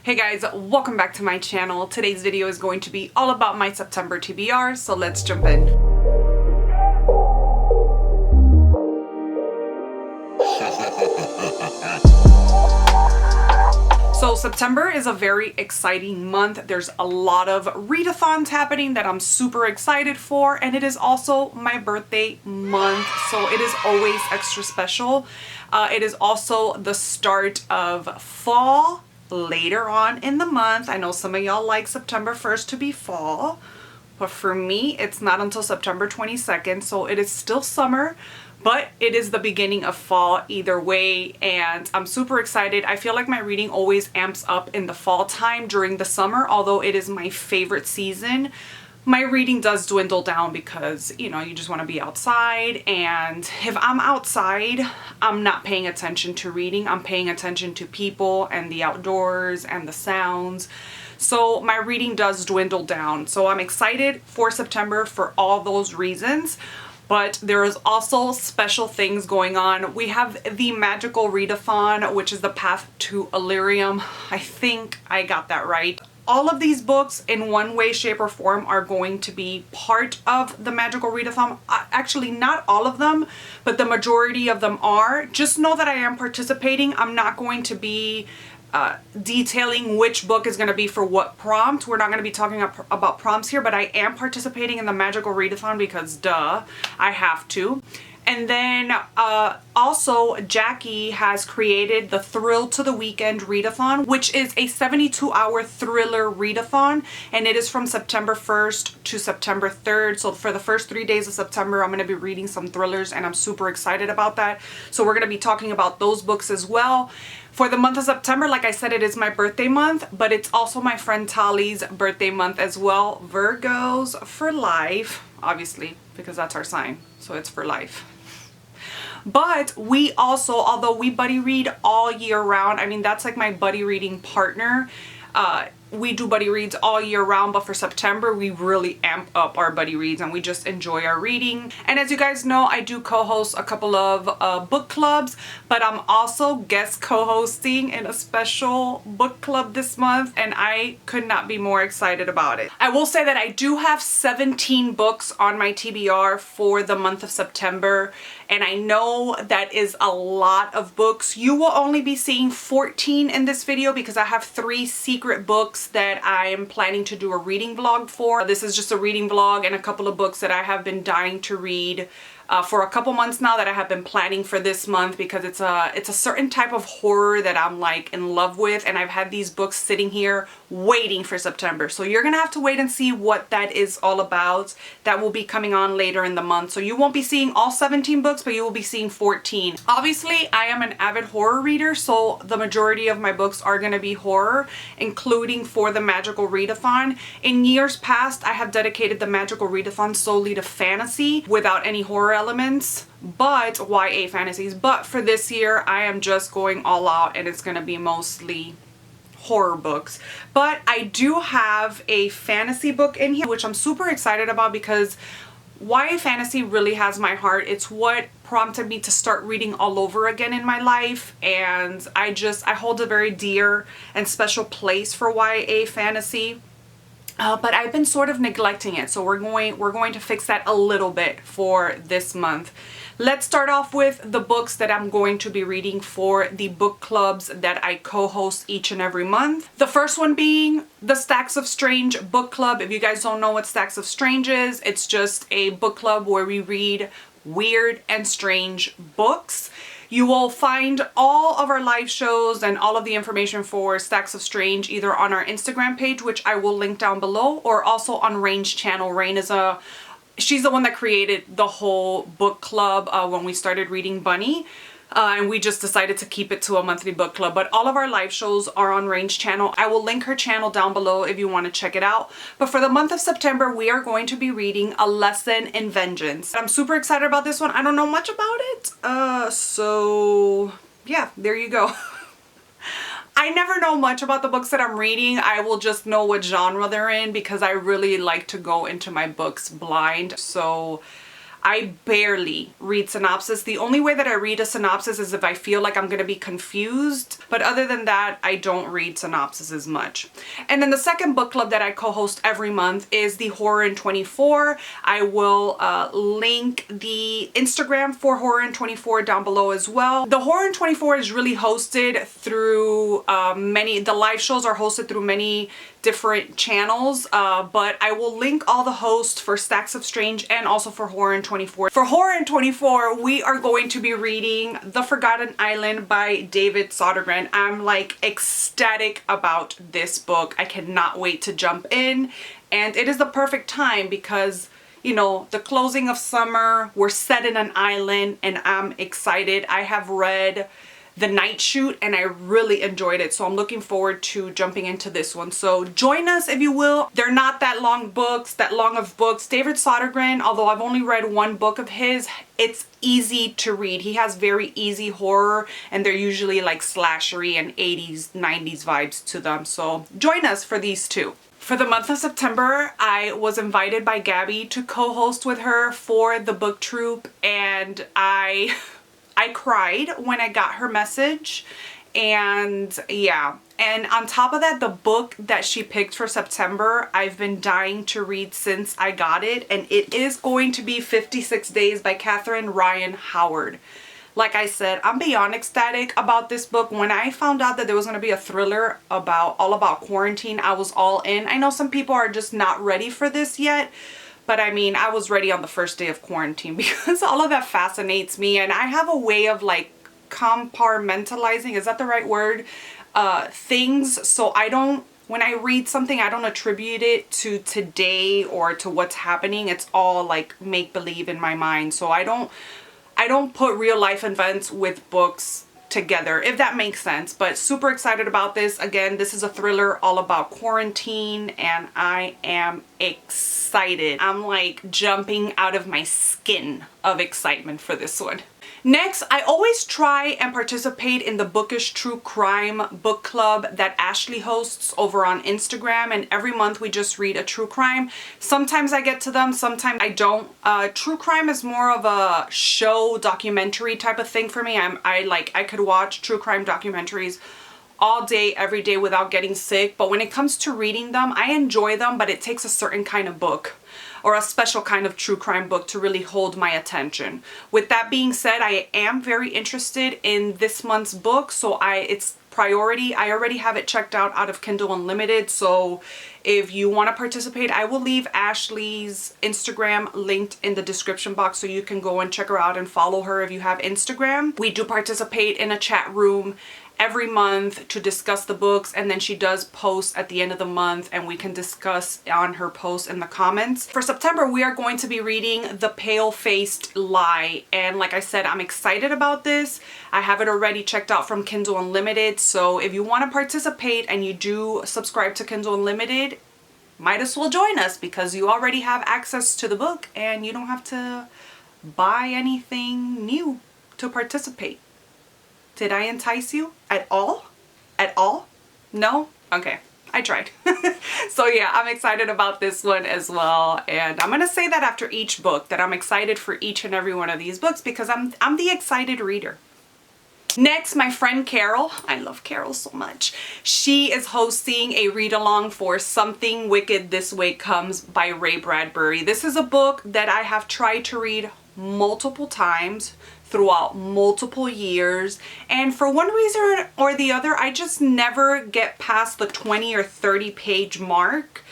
Hey guys, welcome back to my channel. Today's video is going to be all about my September TBR, so let's jump in. So September is a very exciting month. There's a lot of readathons happening that I'm super excited for, and it is also my birthday month, so it is always extra special. It is also the start of fall later on in the month. I know some of y'all like September 1st to be fall, but for me it's not until September 22nd, so it is still summer, but it is the beginning of fall either way, and I'm super excited. I feel like my reading always amps up in the fall time during the summer, although it is my favorite season. My reading does dwindle down because, you know, you just want to be outside, and if I'm outside, I'm not paying attention to reading. I'm paying attention to people and the outdoors and the sounds. So my reading does dwindle down. So I'm excited for September for all those reasons. But there is also special things going on. We have the magical readathon, which is the path to Illyrium. I think I got that right. All of these books in one way, shape, or form are going to be part of the magical readathon. Actually, not all of them, but the majority of them are. Just know that I am participating. I'm not going to be detailing which book is going to be for what prompt. We're not going to be talking about prompts here, but I am participating in the magical readathon because duh, I have to. And then also Jackie has created the Thrill to the Weekend readathon, which is a 72-hour thriller readathon, and it is from September 1st to September 3rd. So for the first 3 days of September, I'm going to be reading some thrillers, and I'm super excited about that. So we're going to be talking about those books as well. For the month of September, like I said, it is my birthday month, but it's also my friend Tali's birthday month as well. Virgos for life, obviously, because that's our sign, so it's for life. But we also, although we buddy read all year round, I mean, that's like my buddy reading partner. We do buddy reads all year round, but for September, we really amp up our buddy reads and we just enjoy our reading. And as you guys know, I do co-host a couple of book clubs, but I'm also guest co-hosting in a special book club this month, and I could not be more excited about it. I will say that I do have 17 books on my TBR for the month of September, and I know that is a lot of books. You will only be seeing 14 in this video because I have 3 secret books that I am planning to do a reading vlog for. This is just a reading vlog and a couple of books that I have been dying to read for a couple months now, that I have been planning for this month, because it's a certain type of horror that I'm like in love with, and I've had these books sitting here waiting for September. So you're gonna have to wait and see what that is all about. That will be coming on later in the month. So you won't be seeing all 17 books, but you will be seeing 14. Obviously, I am an avid horror reader, so the majority of my books are gonna be horror, including for the magical readathon. In years past, I have dedicated the magical readathon solely to fantasy without any horror elements, but YA fantasies. But for this year, I am just going all out, and it's gonna be mostly horror books. But I do have a fantasy book in here, which I'm super excited about because YA fantasy really has my heart. It's what prompted me to start reading all over again in my life, and I hold a very dear and special place for YA fantasy. But I've been sort of neglecting it, so we're going to fix that a little bit for this month. Let's start off with the books that I'm going to be reading for the book clubs that I co-host each and every month. The first one being the Stacks of Strange book club. If you guys don't know what Stacks of Strange is, it's just a book club where we read weird and strange books. You will find all of our live shows and all of the information for Stacks of Strange either on our Instagram page, which I will link down below, or also on Rain's channel. Rain is she's the one that created the whole book club when we started reading Bunny. And we just decided to keep it to a monthly book club. But all of our live shows are on Rain's channel. I will link her channel down below if you want to check it out. But for the month of September, we are going to be reading A Lesson in Vengeance. I'm super excited about this one. I don't know much about it. So yeah, there you go. I never know much about the books that I'm reading. I will just know what genre they're in because I really like to go into my books blind. So I barely read synopsis. The only way that I read a synopsis is if I feel like I'm gonna be confused. But other than that, I don't read synopsis as much. And then the second book club that I co-host every month is the Horror in 24. I will link the Instagram for Horror in 24 down below as well. The Horror in 24 is really hosted through the live shows are hosted through many different channels, but I will link all the hosts for Stacks of Strange and also for Horror in 24. For Horror in 24, we are going to be reading The Forgotten Island by David Sodergren. I'm like ecstatic about this book. I cannot wait to jump in, and it is the perfect time because, you know, the closing of summer, we're set in an island, and I'm excited. I have read The Night Shoot and I really enjoyed it, so I'm looking forward to jumping into this one. So join us if you will. They're not that long of books. David Sodergren, although I've only read one book of his, it's easy to read. He has very easy horror, and they're usually like slashery and 80s, 90s vibes to them. So join us for these two. For the month of September, I was invited by Gabby to co-host with her for the book troupe, and I cried when I got her message, and yeah. And on top of that, the book that she picked for September, I've been dying to read since I got it, and it is going to be 56 Days by Catherine Ryan Howard. Like I said, I'm beyond ecstatic about this book. When I found out that there was going to be a thriller all about quarantine, I was all in. I know some people are just not ready for this yet, but I mean, I was ready on the first day of quarantine because all of that fascinates me, and I have a way of like compartmentalizing, is that the right word? Things. So when I read something, I don't attribute it to today or to what's happening. It's all like make-believe in my mind. So I don't put real life events with books together, if that makes sense. But super excited about this. Again, this is a thriller all about quarantine, and I am excited. I'm like jumping out of my skin of excitement for this one. Next, I always try and participate in the Bookish True Crime book club that Ashley hosts over on Instagram, and every month we just read a true crime. Sometimes I get to them, sometimes I don't. True crime is more of a show documentary type of thing for me. I could watch true crime documentaries all day, every day without getting sick, but when it comes to reading them, I enjoy them, but it takes a certain kind of book or a special kind of true crime book to really hold my attention. With that being said, I am very interested in this month's book, so it's priority. I already have it checked out of Kindle Unlimited, so if you want to participate, I will leave Ashley's Instagram linked in the description box so you can go and check her out and follow her if you have Instagram. We do participate in a chat room every month to discuss the books, and then she does post at the end of the month and we can discuss on her post in the comments. For September, we are going to be reading The Pale-Faced Lie, and like I said, I'm excited about this. I have it already checked out from Kindle Unlimited, so if you want to participate and you do subscribe to Kindle Unlimited, might as well join us because you already have access to the book and you don't have to buy anything new to participate. Did I entice you at all? At all? No? Okay, I tried. So yeah, I'm excited about this one as well. And I'm gonna say that after each book, that I'm excited for each and every one of these books because I'm the excited reader. Next, my friend Carol. I love Carol so much. She is hosting a read-along for Something Wicked This Way Comes by Ray Bradbury. This is a book that I have tried to read multiple times throughout multiple years, and for one reason or the other, I just never get past the 20 or 30 page mark.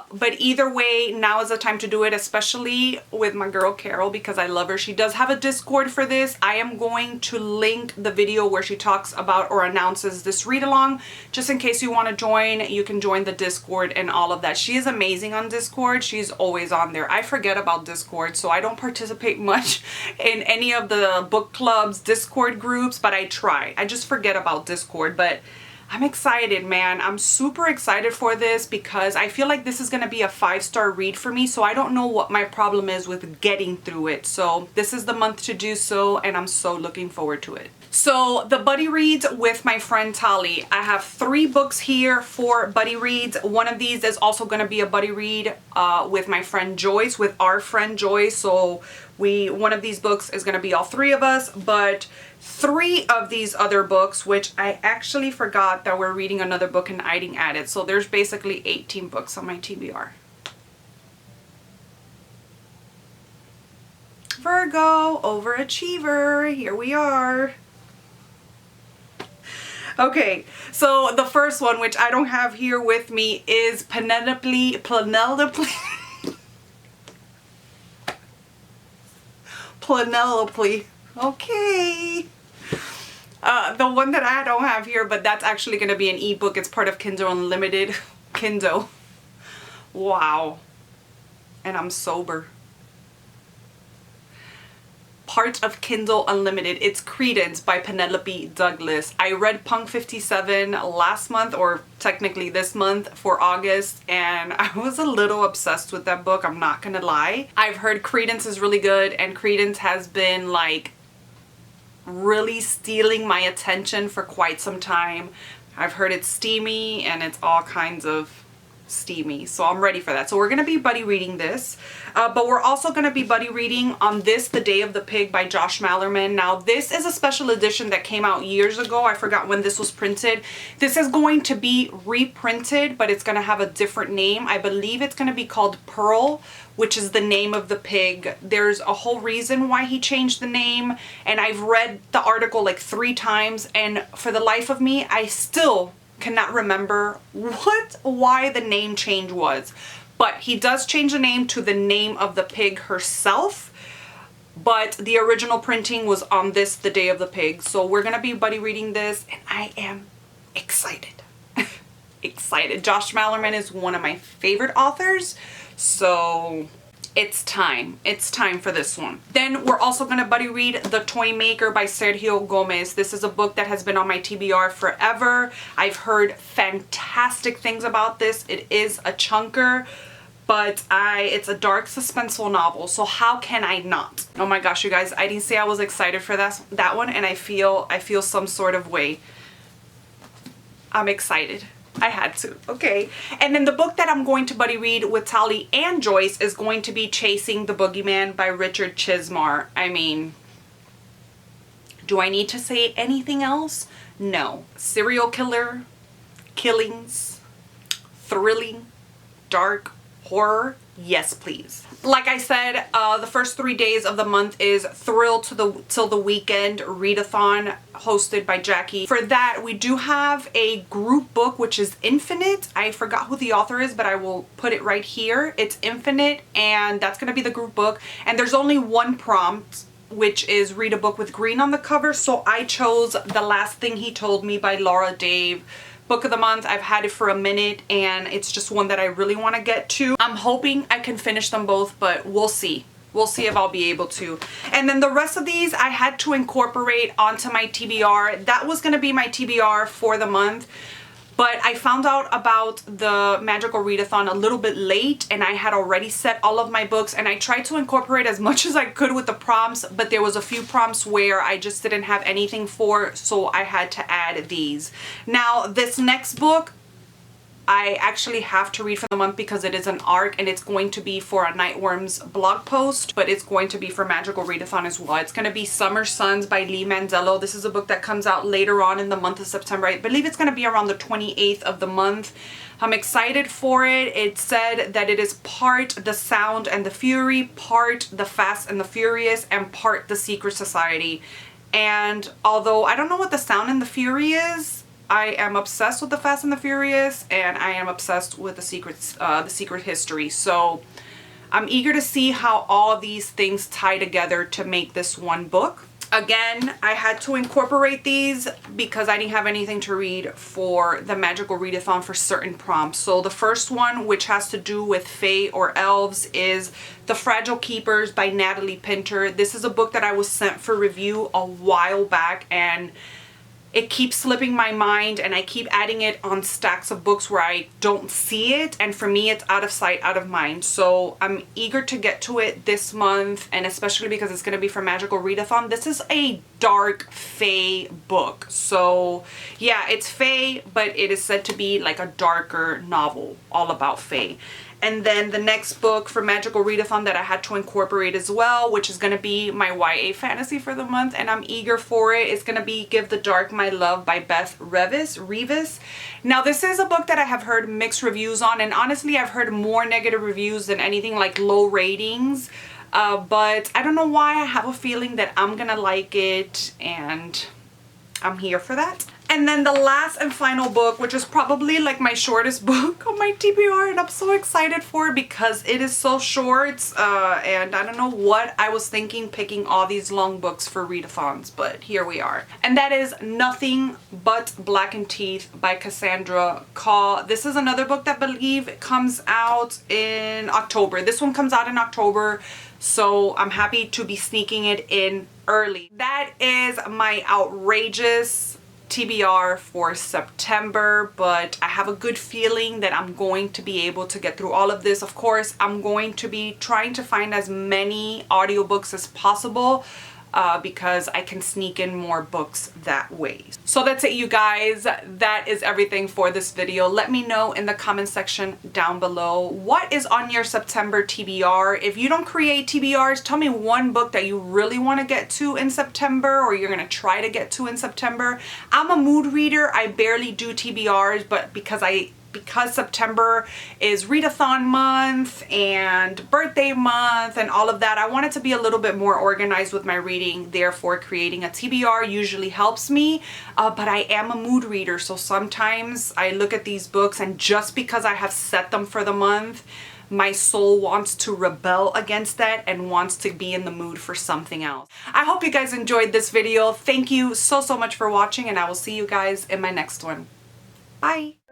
But either way, now is the time to do it, especially with my girl Carol because I love her. She does have a Discord for this. I am going to link the video where she talks about or announces this read along. Just in case you want to join, you can join the Discord and all of that. She is amazing on Discord. She's always on there. I forget about Discord, so I don't participate much in any of the book clubs, Discord groups, but I try. I just forget about Discord, but I'm excited, man. I'm super excited for this because I feel like this is going to be a 5-star read for me, so I don't know what my problem is with getting through it. So this is the month to do so, and I'm so looking forward to it. So the buddy reads with my friend Tali. I have 3 books here for buddy reads. One of these is also going to be a buddy read with my friend Joyce, with our friend Joyce. So One of these books is going to be all three of us, but 3 of these other books, which I actually forgot that we're reading another book and adding added. So there's basically 18 books on my TBR. Virgo, overachiever, here we are. Okay, so the first one, which I don't have here with me, is Penelope. Okay. The one that I don't have here, but that's actually going to be an ebook. It's part of Kindle Unlimited. Kindle. Wow. And I'm sober. Part of Kindle Unlimited. It's Credence by Penelope Douglas. I read Punk 57 last month, or technically this month, for August, and I was a little obsessed with that book, I'm not gonna lie. I've heard Credence is really good, and Credence has been like really stealing my attention for quite some time. I've heard it's steamy and it's all kinds of steamy, so I'm ready for that. So we're gonna be buddy reading this, but we're also gonna be buddy reading on this, The Day of the Pig by Josh Malerman. Now this is a special edition that came out years ago. I forgot when this was printed. This is going to be reprinted, but it's gonna have a different name. I believe it's gonna be called Pearl, which is the name of the pig. There's a whole reason why he changed the name, and I've read the article like 3 times, and for the life of me, I still cannot remember why the name change was. But he does change the name to the name of the pig herself, but the original printing was on this, The Day of the Pig. So we're gonna be buddy reading this, and I am excited. Excited. Josh Malerman is one of my favorite authors, so it's time. It's time for this one. Then we're also going to buddy read The Toy Maker by Sergio Gomez. This is a book that has been on my TBR forever. I've heard fantastic things about this. It is a chunker, but it's a dark suspenseful novel, so how can I not? Oh my gosh, you guys, I didn't say I was excited for that one, and I feel some sort of way. I'm excited. I had to. Okay. And then the book that I'm going to buddy read with Tali and Joyce is going to be Chasing the Boogeyman by Richard Chismar. I mean, do I need to say anything else? No. Serial killer, killings, thrilling, dark, horror. Yes, please. Like I said, the first 3 days of the month is Thrill Till the Weekend Readathon, hosted by Jackie. For that, we do have a group book, which is Infinite. I forgot who the author is, but I will put it right here. It's Infinite, and that's going to be the group book. And there's only one prompt, which is read a book with green on the cover. So I chose The Last Thing He Told Me by Laura Dave. Book of the month. I've had it for a minute, and it's just one that I really want to get to. I'm hoping I can finish them both, but we'll see. We'll see if I'll be able to. And then the rest of these I had to incorporate onto my TBR. That was going to be my TBR for the month, but I found out about the Magical Readathon a little bit late, and I had already set all of my books, and I tried to incorporate as much as I could with the prompts, but there was a few prompts where I just didn't have anything for, so I had to add these. Now, this next book, I actually have to read for the month because it is an arc, and it's going to be for a Nightworms blog post, but it's going to be for Magical Readathon as well. It's going to be Summer Suns by Lee Mandello. This is a book that comes out later on in the month of September. I believe it's going to be around the 28th of the month. I'm excited for it. It said that it is part The Sound and the Fury, part The Fast and the Furious, and part The Secret Society. And although I don't know what The Sound and the Fury is, I am obsessed with The Fast and the Furious, and I am obsessed with the Secret History. So I'm eager to see how all of these things tie together to make this one book. Again, I had to incorporate these because I didn't have anything to read for the Magical Readathon for certain prompts. So the first one, which has to do with fae or elves, is The Fragile Keepers by Natalie Pinter. This is a book that I was sent for review a while back, and it keeps slipping my mind, and I keep adding it on stacks of books where I don't see it, and for me it's out of sight, out of mind. So I'm eager to get to it this month, and especially because it's going to be for Magical Readathon. This is a dark fae book. So yeah, it's fae, but it is said to be like a darker novel all about fae. And then the next book for Magical Readathon that I had to incorporate as well, which is going to be my YA fantasy for the month, and I'm eager for it, is going to be Give the Dark My Love by Beth Revis. Now, this is a book that I have heard mixed reviews on, and honestly, I've heard more negative reviews than anything, like low ratings. But I don't know why. I have a feeling that I'm going to like it, and I'm here for that. And then the last and final book, which is probably like my shortest book on my TBR, and I'm so excited for it because it is so short, and I don't know what I was thinking picking all these long books for readathons, but here we are. And that is Nothing But Blackened Teeth by Cassandra Caw. This is another book that I believe comes out in October. This one comes out in October, so I'm happy to be sneaking it in early. That is my outrageous TBR for September, but I have a good feeling that I'm going to be able to get through all of this. Of course, I'm going to be trying to find as many audiobooks as possible because I can sneak in more books that way. So that's it, you guys. That is everything for this video. Let me know in the comment section down below what is on your September TBR. If you don't create TBRs, tell me one book that you really want to get to in September, or you're going to try to get to in September. I'm a mood reader. I barely do TBRs, but because September is readathon month and birthday month and all of that, I wanted to be a little bit more organized with my reading. Therefore, creating a TBR usually helps me, but I am a mood reader, so sometimes I look at these books and just because I have set them for the month, my soul wants to rebel against that and wants to be in the mood for something else. I hope you guys enjoyed this video. Thank you so much for watching, and I will see you guys in my next one. Bye!